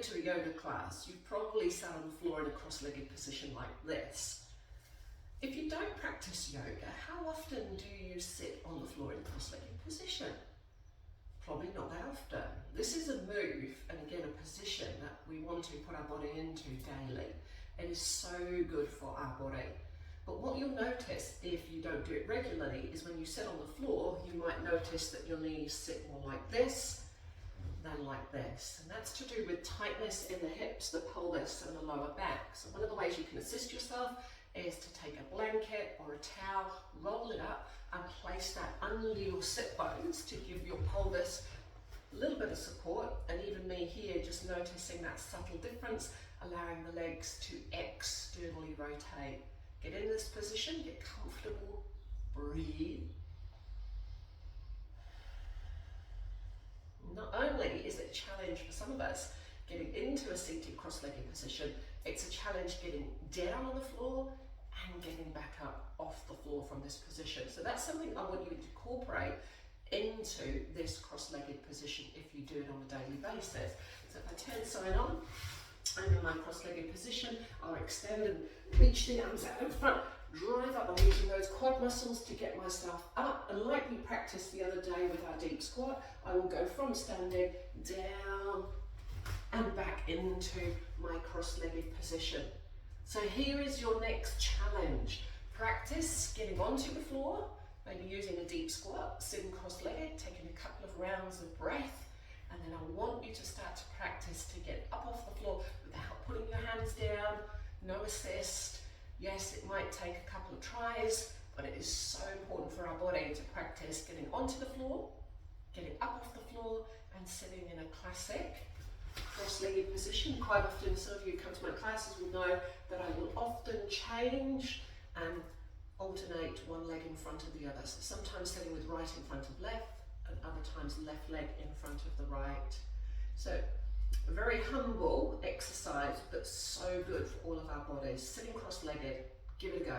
been to a yoga class, you've probably sat on the floor in a cross-legged position like this. If you don't practice yoga, how often do you sit on the floor in a cross-legged position? Probably not that often. This is a move, and again a position that we want to put our body into daily. It is so good for our body. But what you'll notice if you don't do it regularly is when you sit on the floor, you might notice that your knees sit more like this than like this. And that's to do with tightness in the hips, the pelvis and the lower back. So one of the ways you can assist yourself is to take a blanket or a towel, roll it up and place that under your sit bones to give your pelvis a little bit of support, and even me here just noticing that subtle difference, allowing the legs to externally rotate. Get in this position, get comfortable, breathe. Not only is it a challenge for some of us getting into a seated cross-legged position, it's a challenge getting down on the floor and getting back up off the floor from this position. So that's something I want you to incorporate into this cross-legged position if you do it on a daily basis. So if I turn side on, I'm in my cross-legged position, I'll extend and reach the arms out in front, drive up, I'm using those quad muscles to get myself up, and like we practiced the other day with our deep squat, I will go from standing down and back into my cross-legged position. So here is your next challenge. Practice getting onto the floor, maybe using a deep squat, sitting cross-legged, taking a couple of rounds of breath, and then I want you to start to practice to get up off the floor without putting your hands down, no assist. Yes, it might take a couple of tries, but it is so important for our body to practice getting onto the floor, getting up off the floor, and sitting in a classic cross-legged position. Quite often, some of you who come to my classes will know that I will often change and alternate one leg in front of the other. So sometimes sitting with right in front of left, and other times left leg in front of the right. So a very humble exercise, but so good for all of our bodies. Sitting cross-legged, give it a go.